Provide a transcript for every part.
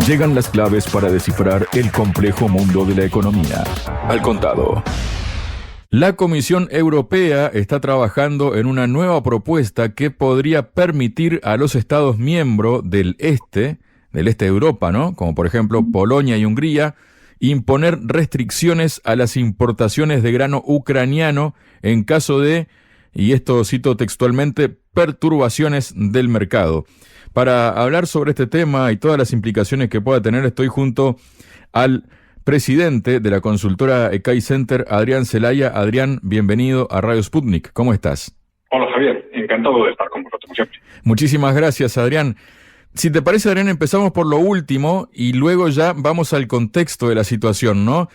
Llegan las claves para descifrar el complejo mundo de la economía. Al contado. La Comisión Europea está trabajando en una nueva propuesta que podría permitir a los Estados miembros del este de Europa, ¿no? Como por ejemplo Polonia y Hungría, imponer restricciones a las importaciones de grano ucraniano en caso de, y esto cito textualmente, perturbaciones del mercado. Para hablar sobre este tema y todas las implicaciones que pueda tener, estoy junto al presidente de la consultora ECAI Center, Adrián Celaya. Adrián, bienvenido a Radio Sputnik. ¿Cómo estás? Hola Javier, encantado de estar con vosotros siempre. Muchísimas gracias, Adrián. Si te parece, Adrián, empezamos por lo último y luego ya vamos al contexto de la situación, ¿no?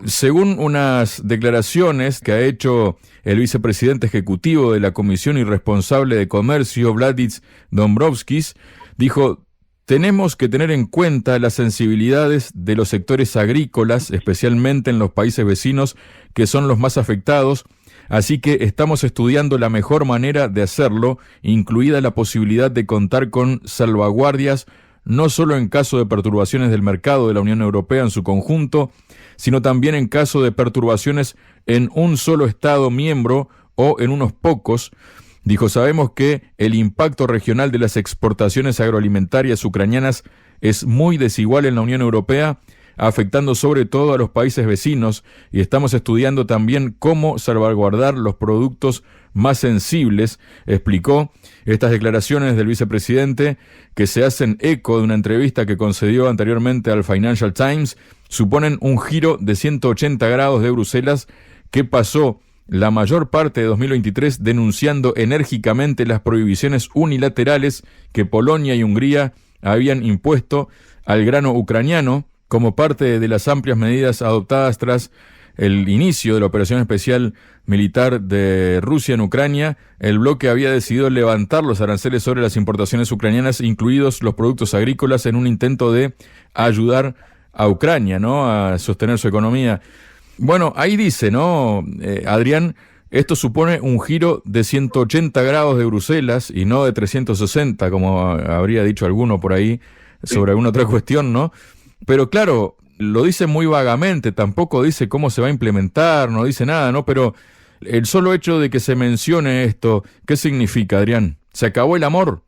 Según unas declaraciones que ha hecho el vicepresidente ejecutivo de la Comisión y responsable de Comercio, Vladis Dombrovskis, dijo: tenemos que tener en cuenta las sensibilidades de los sectores agrícolas, especialmente en los países vecinos, que son los más afectados, así que estamos estudiando la mejor manera de hacerlo, incluida la posibilidad de contar con salvaguardias, no solo en caso de perturbaciones del mercado de la Unión Europea en su conjunto, sino también en caso de perturbaciones en un solo Estado miembro o en unos pocos. Dijo: sabemos que el impacto regional de las exportaciones agroalimentarias ucranianas es muy desigual en la Unión Europea, afectando sobre todo a los países vecinos, y estamos estudiando también cómo salvaguardar los productos más sensibles, explicó. Estas declaraciones del vicepresidente, que se hacen eco de una entrevista que concedió anteriormente al Financial Times, suponen un giro de 180 grados de Bruselas, que pasó la mayor parte de 2023 denunciando enérgicamente las prohibiciones unilaterales que Polonia y Hungría habían impuesto al grano ucraniano como parte de las amplias medidas adoptadas tras el inicio de la operación especial militar de Rusia en Ucrania. El bloque había decidido levantar los aranceles sobre las importaciones ucranianas, incluidos los productos agrícolas, en un intento de ayudar a Ucrania, ¿no?, a sostener su economía. Bueno, ahí dice, ¿no, Adrián? Esto supone un giro de 180 grados de Bruselas y no de 360, como habría dicho alguno por ahí sobre alguna otra cuestión, ¿no? Pero claro, lo dice muy vagamente, tampoco dice cómo se va a implementar, no dice nada, ¿no? Pero el solo hecho de que se mencione esto, ¿qué significa, Adrián? ¿Se acabó el amor?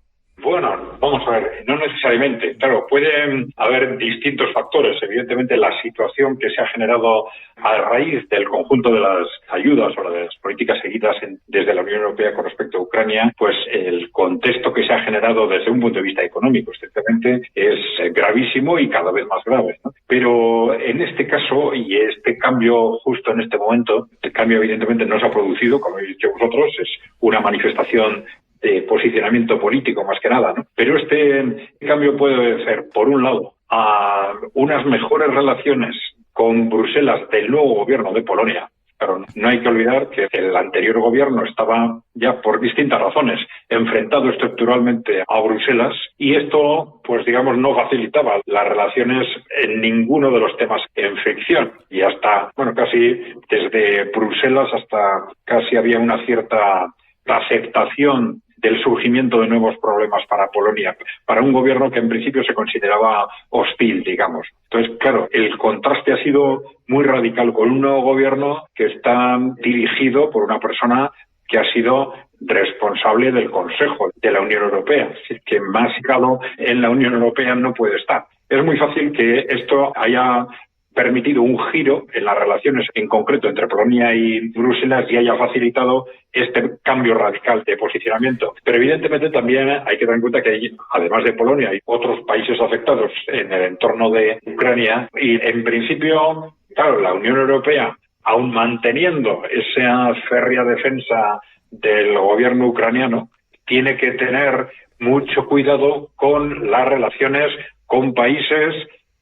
Bueno, vamos a ver, no necesariamente. Claro, pueden haber distintos factores. Evidentemente, la situación que se ha generado a raíz del conjunto de las ayudas o de las políticas seguidas desde la Unión Europea con respecto a Ucrania, pues el contexto que se ha generado desde un punto de vista económico, estrictamente, es gravísimo y cada vez más grave, ¿no? Pero en este caso, y este cambio justo en este momento, el cambio evidentemente no se ha producido, como habéis dicho vosotros, es una manifestación de posicionamiento político más que nada, ¿no? Pero este cambio puede obedecer, por un lado, a unas mejores relaciones con Bruselas del nuevo gobierno de Polonia. Pero no hay que olvidar que el anterior gobierno estaba ya por distintas razones enfrentado estructuralmente a Bruselas, y esto, pues digamos, no facilitaba las relaciones en ninguno de los temas en fricción. Y hasta, bueno, casi desde Bruselas hasta casi había una cierta aceptación del surgimiento de nuevos problemas para Polonia, para un gobierno que en principio se consideraba hostil, digamos. Entonces, claro, el contraste ha sido muy radical con un nuevo gobierno que está dirigido por una persona que ha sido responsable del Consejo de la Unión Europea, es decir, que más calado en la Unión Europea no puede estar. Es muy fácil que esto haya permitido un giro en las relaciones en concreto entre Polonia y Bruselas y haya facilitado este cambio radical de posicionamiento. Pero evidentemente también hay que tener en cuenta que además de Polonia hay otros países afectados en el entorno de Ucrania, y en principio, claro, la Unión Europea, aun manteniendo esa férrea defensa del gobierno ucraniano, tiene que tener mucho cuidado con las relaciones con países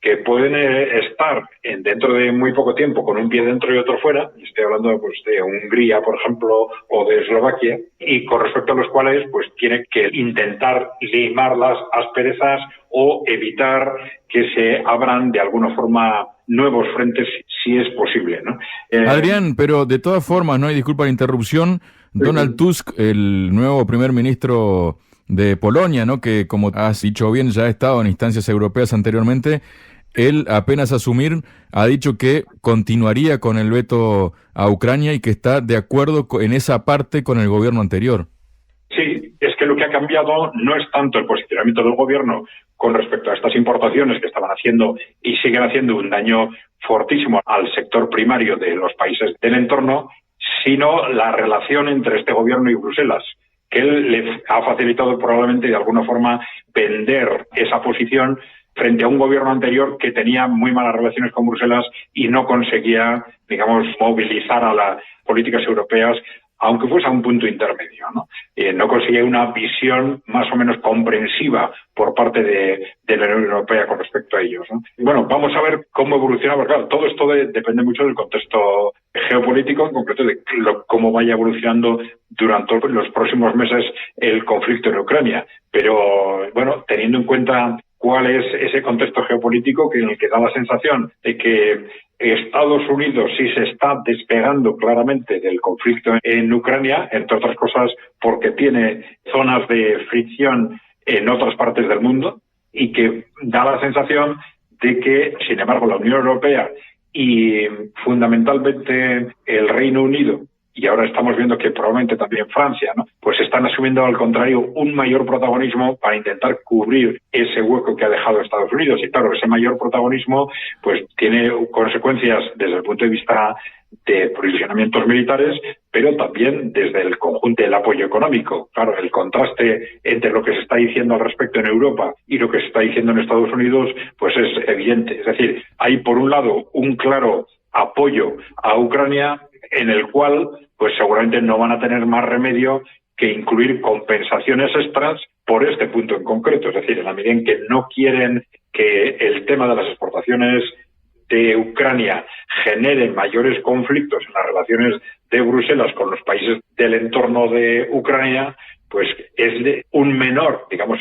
que pueden estar dentro de muy poco tiempo con un pie dentro y otro fuera. Estoy hablando pues, de Hungría, por ejemplo, o de Eslovaquia, y con respecto a los cuales pues tiene que intentar limar las asperezas o evitar que se abran de alguna forma nuevos frentes si es posible, ¿no? Adrián, pero de todas formas, no hay disculpa la interrupción, Donald Tusk, el nuevo primer ministro de Polonia, ¿no? Que, como has dicho bien, ya ha estado en instancias europeas anteriormente. Él, apenas asumir, ha dicho que continuaría con el veto a Ucrania y que está de acuerdo en esa parte con el gobierno anterior. Sí, es que lo que ha cambiado no es tanto el posicionamiento del gobierno con respecto a estas importaciones que estaban haciendo y siguen haciendo un daño fortísimo al sector primario de los países del entorno, sino la relación entre este gobierno y Bruselas, que él le ha facilitado probablemente de alguna forma vender esa posición frente a un gobierno anterior que tenía muy malas relaciones con Bruselas y no conseguía, digamos, movilizar a las políticas europeas, aunque fuese a un punto intermedio, ¿no? No conseguía una visión más o menos comprensiva por parte de la Unión Europea con respecto a ellos, ¿no? Y bueno, vamos a ver cómo evoluciona, porque claro, todo esto depende mucho del contexto geopolítico, en concreto de cómo vaya evolucionando durante los próximos meses el conflicto en Ucrania. Pero, bueno, teniendo en cuenta cuál es ese contexto geopolítico en el que da la sensación de que Estados Unidos sí se está despegando claramente del conflicto en Ucrania, entre otras cosas porque tiene zonas de fricción en otras partes del mundo, y que da la sensación de que, sin embargo, la Unión Europea y fundamentalmente el Reino Unido, y ahora estamos viendo que probablemente también Francia, ¿no?, pues están asumiendo al contrario un mayor protagonismo para intentar cubrir ese hueco que ha dejado Estados Unidos. Y claro, ese mayor protagonismo pues tiene consecuencias desde el punto de vista de posicionamientos militares, pero también desde el conjunto del apoyo económico. Claro, el contraste entre lo que se está diciendo al respecto en Europa y lo que se está diciendo en Estados Unidos pues es evidente. Es decir, hay por un lado un claro apoyo a Ucrania, en el cual pues seguramente no van a tener más remedio que incluir compensaciones extras por este punto en concreto. Es decir, en la medida en que no quieren que el tema de las exportaciones de Ucrania genere mayores conflictos en las relaciones de Bruselas con los países del entorno de Ucrania, pues es de un menor, digamos,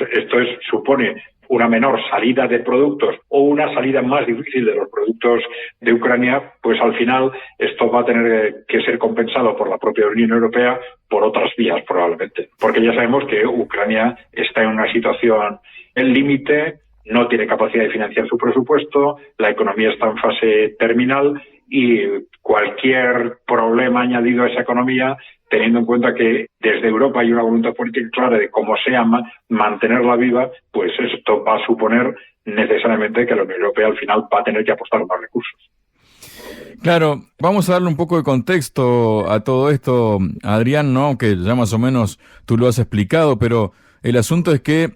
supone una menor salida de productos o una salida más difícil de los productos de Ucrania, pues al final esto va a tener que ser compensado por la propia Unión Europea por otras vías probablemente. Porque ya sabemos que Ucrania está en una situación en límite, no tiene capacidad de financiar su presupuesto, la economía está en fase terminal y cualquier problema añadido a esa economía, teniendo en cuenta que desde Europa hay una voluntad política clara de cómo sea mantenerla viva, pues esto va a suponer necesariamente que la Unión Europea al final va a tener que apostar más recursos. Claro, vamos a darle un poco de contexto a todo esto, Adrián, ¿no? Que ya más o menos tú lo has explicado, pero el asunto es que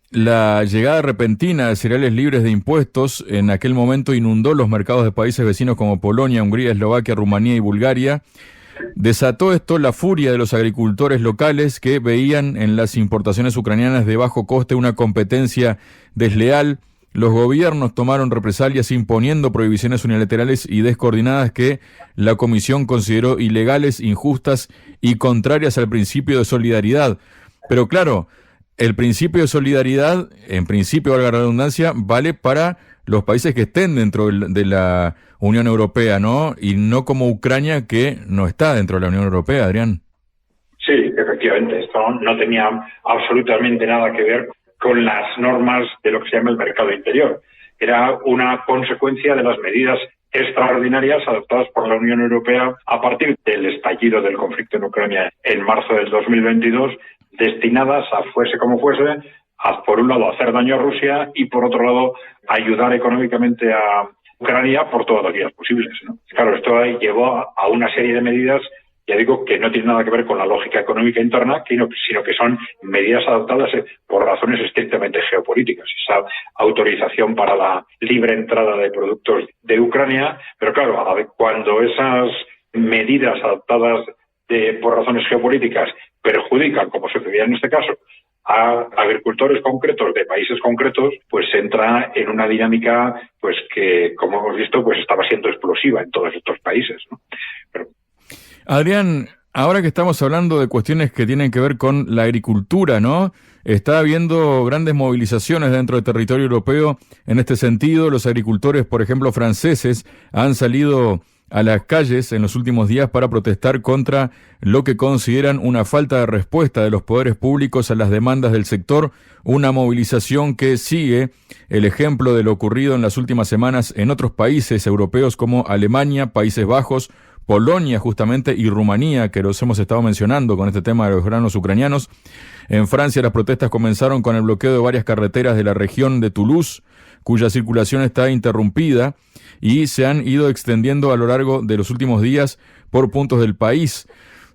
la llegada repentina de cereales libres de impuestos en aquel momento inundó los mercados de países vecinos como Polonia, Hungría, Eslovaquia, Rumanía y Bulgaria. Desató esto la furia de los agricultores locales que veían en las importaciones ucranianas de bajo coste una competencia desleal. Los gobiernos tomaron represalias imponiendo prohibiciones unilaterales y descoordinadas que la Comisión consideró ilegales, injustas y contrarias al principio de solidaridad. Pero claro, el principio de solidaridad, en principio, valga la redundancia, vale para los países que estén dentro de la Unión Europea, ¿no? Y no como Ucrania, que no está dentro de la Unión Europea, Adrián. Sí, efectivamente. Esto no tenía absolutamente nada que ver con las normas de lo que se llama el mercado interior. Era una consecuencia de las medidas extraordinarias adoptadas por la Unión Europea a partir del estallido del conflicto en Ucrania en marzo del 2022, destinadas a, fuese como fuese, a, por un lado, hacer daño a Rusia y, por otro lado, ayudar económicamente a Ucrania por todas las vías posibles, ¿no? Claro, esto llevó a una serie de medidas, ya digo, que no tienen nada que ver con la lógica económica interna, sino que son medidas adoptadas por razones estrictamente geopolíticas. Esa autorización para la libre entrada de productos de Ucrania, pero claro, cuando esas medidas adoptadas por razones geopolíticas perjudican, como sucedía en este caso, a agricultores concretos de países concretos, pues entra en una dinámica pues que, como hemos visto, pues estaba siendo explosiva en todos estos países, ¿no? Pero... Adrián, ahora que estamos hablando de cuestiones que tienen que ver con la agricultura, ¿no? Está habiendo grandes movilizaciones dentro del territorio europeo en este sentido. Los agricultores, por ejemplo, franceses, han salido a las calles en los últimos días para protestar contra lo que consideran una falta de respuesta de los poderes públicos a las demandas del sector, una movilización que sigue el ejemplo de lo ocurrido en las últimas semanas en otros países europeos como Alemania, Países Bajos, Polonia justamente y Rumanía, que los hemos estado mencionando con este tema de los granos ucranianos. En Francia las protestas comenzaron con el bloqueo de varias carreteras de la región de Toulouse, cuya circulación está interrumpida, y se han ido extendiendo a lo largo de los últimos días por puntos del país.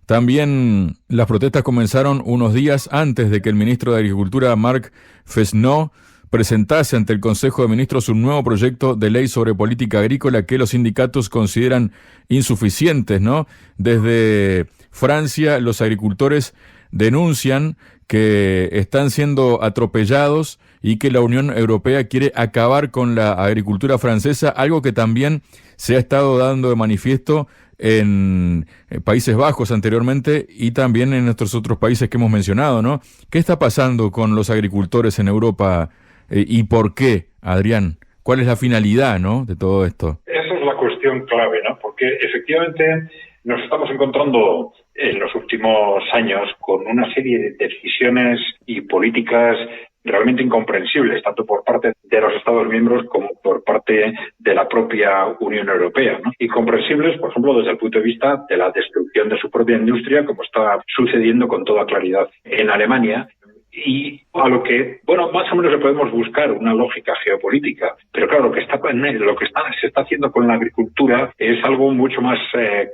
También las protestas comenzaron unos días antes de que el ministro de Agricultura, Marc Fesneau, presentase ante el Consejo de Ministros un nuevo proyecto de ley sobre política agrícola que los sindicatos consideran insuficientes, ¿no? Desde Francia, los agricultores denuncian que están siendo atropellados y que la Unión Europea quiere acabar con la agricultura francesa, algo que también se ha estado dando de manifiesto en Países Bajos anteriormente y también en nuestros otros países que hemos mencionado, ¿no? ¿Qué está pasando con los agricultores en Europa y por qué, Adrián? ¿Cuál es la finalidad, ¿no?, de todo esto? Esa es la cuestión clave, ¿no? Porque efectivamente nos estamos encontrando en los últimos años con una serie de decisiones y políticas realmente incomprensibles, tanto por parte de los Estados miembros como por parte de la propia Unión Europea, ¿no? Incomprensibles, por ejemplo, desde el punto de vista de la destrucción de su propia industria, como está sucediendo con toda claridad en Alemania, y a lo que, bueno, más o menos le podemos buscar una lógica geopolítica, pero claro, lo que se está haciendo con la agricultura es algo mucho más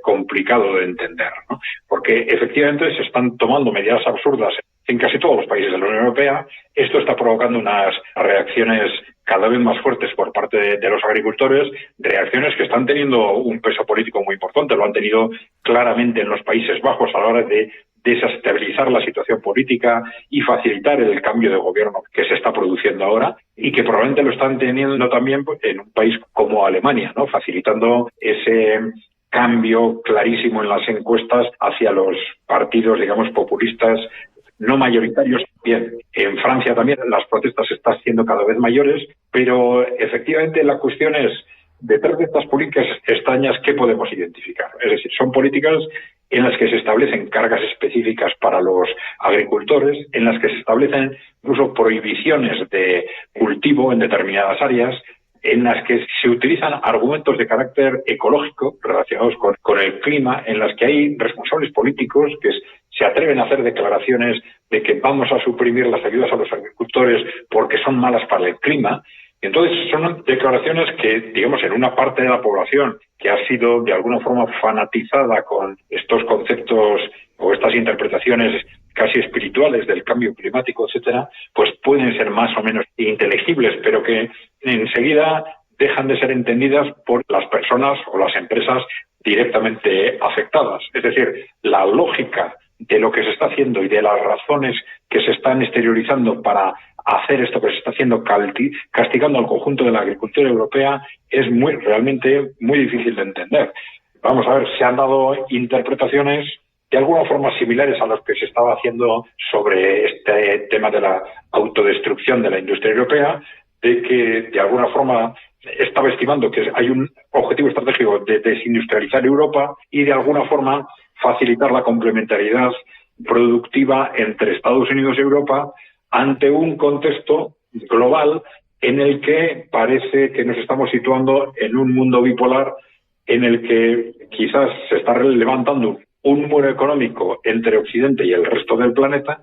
complicado de entender, ¿no? Porque efectivamente se están tomando medidas absurdas en casi todos los países de la Unión Europea. Esto está provocando unas reacciones cada vez más fuertes por parte de los agricultores, reacciones que están teniendo un peso político muy importante. Lo han tenido claramente en los Países Bajos a la hora de desestabilizar la situación política y facilitar el cambio de gobierno que se está produciendo ahora, y que probablemente lo están teniendo también en un país como Alemania, ¿no?, facilitando ese cambio clarísimo en las encuestas hacia los partidos, digamos, populistas no mayoritarios. Bien, en Francia también las protestas se están haciendo cada vez mayores, pero efectivamente la cuestión es, detrás de estas políticas extrañas, ¿qué podemos identificar? Es decir, son políticas en las que se establecen cargas específicas para los agricultores, en las que se establecen incluso prohibiciones de cultivo en determinadas áreas, en las que se utilizan argumentos de carácter ecológico relacionados con el clima, en las que hay responsables políticos que se atreven a hacer declaraciones de que vamos a suprimir las ayudas a los agricultores porque son malas para el clima. Entonces son declaraciones que, digamos, en una parte de la población que ha sido de alguna forma fanatizada con estos conceptos o estas interpretaciones casi espirituales del cambio climático, etcétera, pues pueden ser más o menos inteligibles, pero que enseguida dejan de ser entendidas por las personas o las empresas directamente afectadas. Es decir, la lógica de lo que se está haciendo y de las razones que se están exteriorizando para hacer esto que se está haciendo, castigando al conjunto de la agricultura europea, es realmente muy difícil de entender. Vamos a ver, se han dado interpretaciones de alguna forma similares a las que se estaba haciendo sobre este tema de la autodestrucción de la industria europea, de que de alguna forma estaba estimando que hay un objetivo estratégico de desindustrializar Europa y de alguna forma facilitar la complementariedad productiva entre Estados Unidos y Europa ante un contexto global en el que parece que nos estamos situando en un mundo bipolar en el que quizás se está levantando un muro económico entre Occidente y el resto del planeta,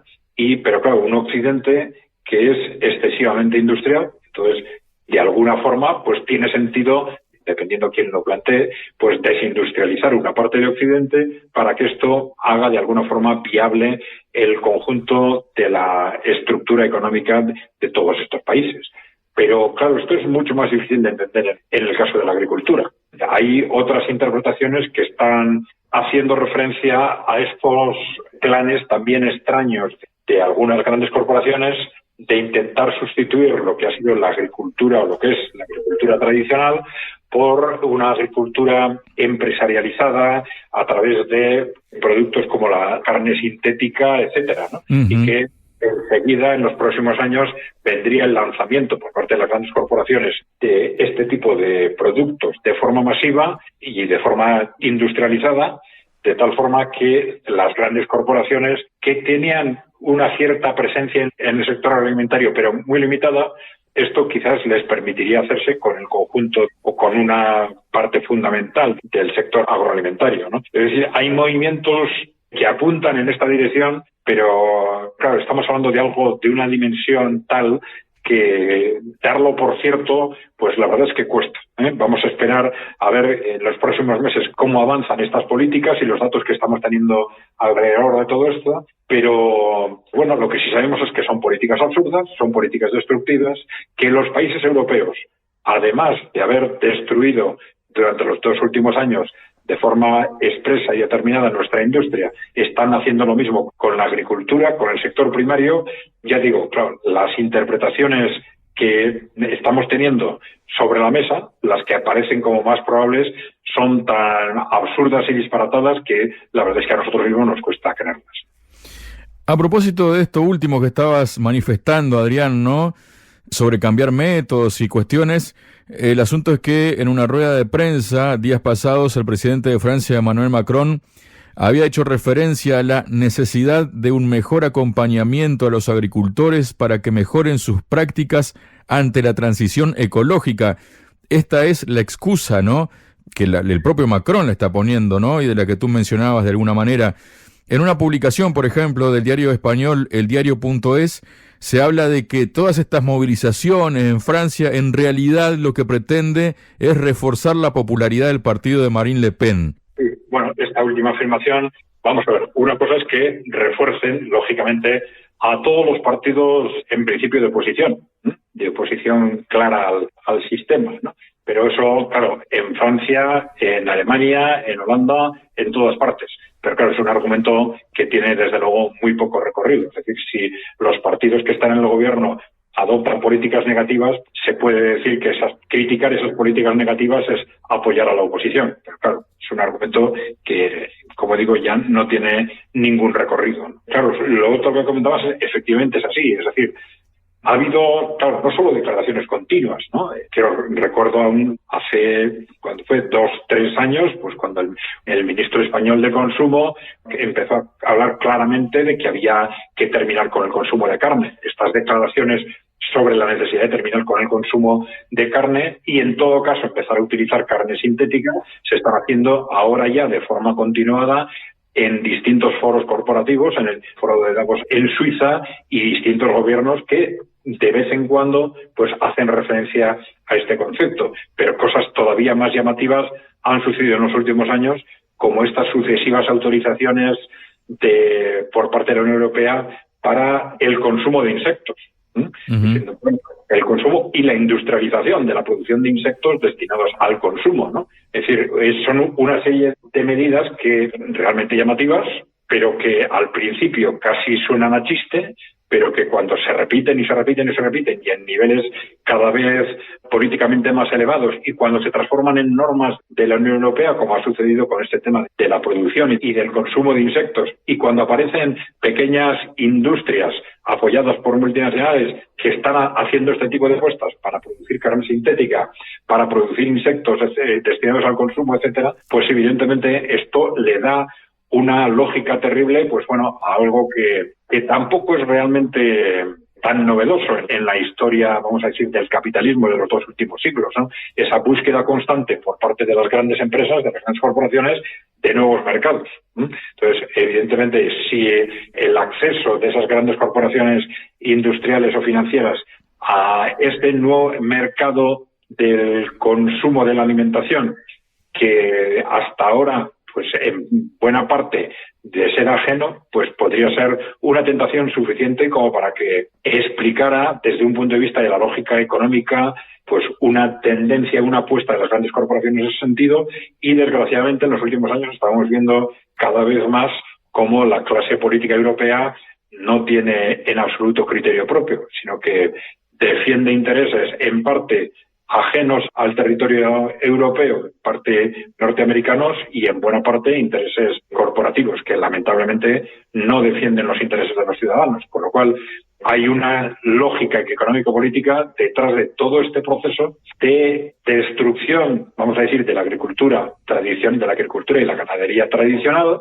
pero claro, un Occidente que es excesivamente industrial. Entonces, de alguna forma, pues tiene sentido, dependiendo quién lo plantee, pues desindustrializar una parte de Occidente para que esto haga de alguna forma viable el conjunto de la estructura económica de todos estos países. Pero claro, esto es mucho más difícil de entender en el caso de la agricultura. Hay otras interpretaciones que están haciendo referencia a estos planes también extraños de algunas grandes corporaciones de intentar sustituir lo que ha sido la agricultura o lo que es la agricultura tradicional por una agricultura empresarializada a través de productos como la carne sintética, etcétera, ¿no? Y que enseguida, en los próximos años, vendría el lanzamiento por parte de las grandes corporaciones de este tipo de productos de forma masiva y de forma industrializada, de tal forma que las grandes corporaciones que tenían una cierta presencia en el sector agroalimentario, pero muy limitada, esto quizás les permitiría hacerse con el conjunto o con una parte fundamental del sector agroalimentario, ¿no? Es decir, hay movimientos que apuntan en esta dirección, pero claro, estamos hablando de algo de una dimensión tal que darlo por cierto, pues la verdad es que cuesta, ¿eh? Vamos a esperar a ver en los próximos meses cómo avanzan estas políticas y los datos que estamos teniendo alrededor de todo esto, pero bueno, lo que sí sabemos es que son políticas absurdas, son políticas destructivas, que los países europeos, además de haber destruido durante los 2 últimos años de forma expresa y determinada nuestra industria, están haciendo lo mismo con la agricultura, con el sector primario. Ya digo, claro, las interpretaciones que estamos teniendo sobre la mesa, las que aparecen como más probables, son tan absurdas y disparatadas que la verdad es que a nosotros mismos nos cuesta creerlas. A propósito de esto último que estabas manifestando, Adrián, ¿no?, sobre cambiar métodos y cuestiones, el asunto es que en una rueda de prensa días pasados el presidente de Francia, Emmanuel Macron, había hecho referencia a la necesidad de un mejor acompañamiento a los agricultores para que mejoren sus prácticas ante la transición ecológica. Esta es la excusa, ¿no?, que el propio Macron le está poniendo, ¿no?, y de la que tú mencionabas de alguna manera. En una publicación, por ejemplo, del diario español eldiario.es, se habla de que todas estas movilizaciones en Francia en realidad lo que pretende es reforzar la popularidad del partido de Marine Le Pen. Sí, bueno, esta última afirmación, vamos a ver, una cosa es que refuercen, lógicamente, a todos los partidos en principio de oposición clara al sistema, ¿no? Pero eso, claro, en Francia, en Alemania, en Holanda, en todas partes. Pero claro, es un argumento que tiene desde luego muy poco recorrido. Es decir, si los partidos que están en el gobierno adoptan políticas negativas, se puede decir que criticar esas políticas negativas es apoyar a la oposición. Pero claro, es un argumento que, como digo, ya no tiene ningún recorrido. Claro, lo otro que comentabas efectivamente es así. Es decir, ha habido, claro, no solo declaraciones continuas, ¿no? Que recuerdo aún cuando fue 2, 3 años, pues cuando el ministro español de Consumo empezó a hablar claramente de que había que terminar con el consumo de carne. Estas declaraciones sobre la necesidad de terminar con el consumo de carne y, en todo caso, empezar a utilizar carne sintética, se están haciendo ahora ya de forma continuada en distintos foros corporativos, en el foro de Davos en Suiza y distintos gobiernos que de vez en cuando pues hacen referencia a este concepto. Pero cosas todavía más llamativas han sucedido en los últimos años, como estas sucesivas autorizaciones por parte de la Unión Europea para el consumo de insectos. Uh-huh. El consumo y la industrialización de la producción de insectos destinados al consumo, ¿no? Es decir, son una serie de medidas que realmente llamativas, pero que al principio casi suenan a chiste, pero que cuando se repiten y se repiten y se repiten y en niveles cada vez políticamente más elevados y cuando se transforman en normas de la Unión Europea, como ha sucedido con este tema de la producción y del consumo de insectos, y cuando aparecen pequeñas industrias apoyadas por multinacionales que están haciendo este tipo de apuestas para producir carne sintética, para producir insectos destinados al consumo, etcétera, pues evidentemente esto le da una lógica terrible, pues bueno, a algo que tampoco es realmente tan novedoso en la historia, vamos a decir, del capitalismo de los 2 últimos siglos, ¿no? Esa búsqueda constante por parte de las grandes empresas, de las grandes corporaciones, de nuevos mercados. Entonces, evidentemente, si el acceso de esas grandes corporaciones industriales o financieras a este nuevo mercado del consumo de la alimentación, que hasta ahora pues en buena parte de ser ajeno, pues podría ser una tentación suficiente como para que explicara desde un punto de vista de la lógica económica pues una tendencia, una apuesta de las grandes corporaciones en ese sentido, y desgraciadamente en los últimos años estamos viendo cada vez más cómo la clase política europea no tiene en absoluto criterio propio, sino que defiende intereses en parte ajenos al territorio europeo, parte norteamericanos, y en buena parte intereses corporativos que lamentablemente no defienden los intereses de los ciudadanos, con lo cual hay una lógica económico-política detrás de todo este proceso de destrucción, vamos a decir, de la agricultura tradicional, de la agricultura y la ganadería tradicional,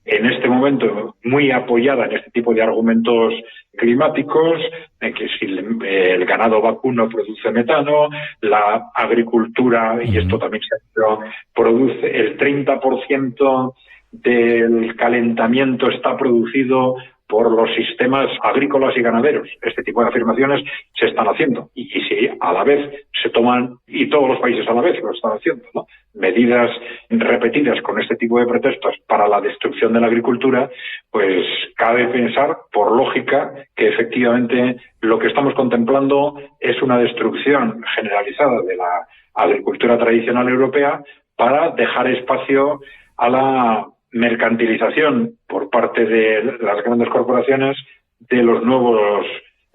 en este momento muy apoyada en este tipo de argumentos climáticos, en que si el ganado vacuno produce metano, la agricultura, y esto también se ha dicho, produce el 30% del calentamiento está producido por los sistemas agrícolas y ganaderos. Este tipo de afirmaciones se están haciendo. Y si a la vez se toman, y todos los países a la vez lo están haciendo, ¿no?, medidas repetidas con este tipo de pretextos para la destrucción de la agricultura, pues cabe pensar, por lógica, que efectivamente lo que estamos contemplando es una destrucción generalizada de la agricultura tradicional europea para dejar espacio a la mercantilización por parte de las grandes corporaciones de los nuevos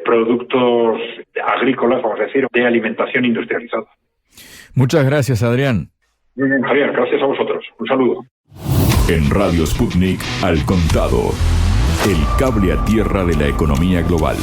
productos agrícolas, vamos a decir, de alimentación industrializada. Muchas gracias, Adrián. Muy bien, Javier, gracias a vosotros. Un saludo. En Radio Sputnik, Al Contado, el cable a tierra de la economía global.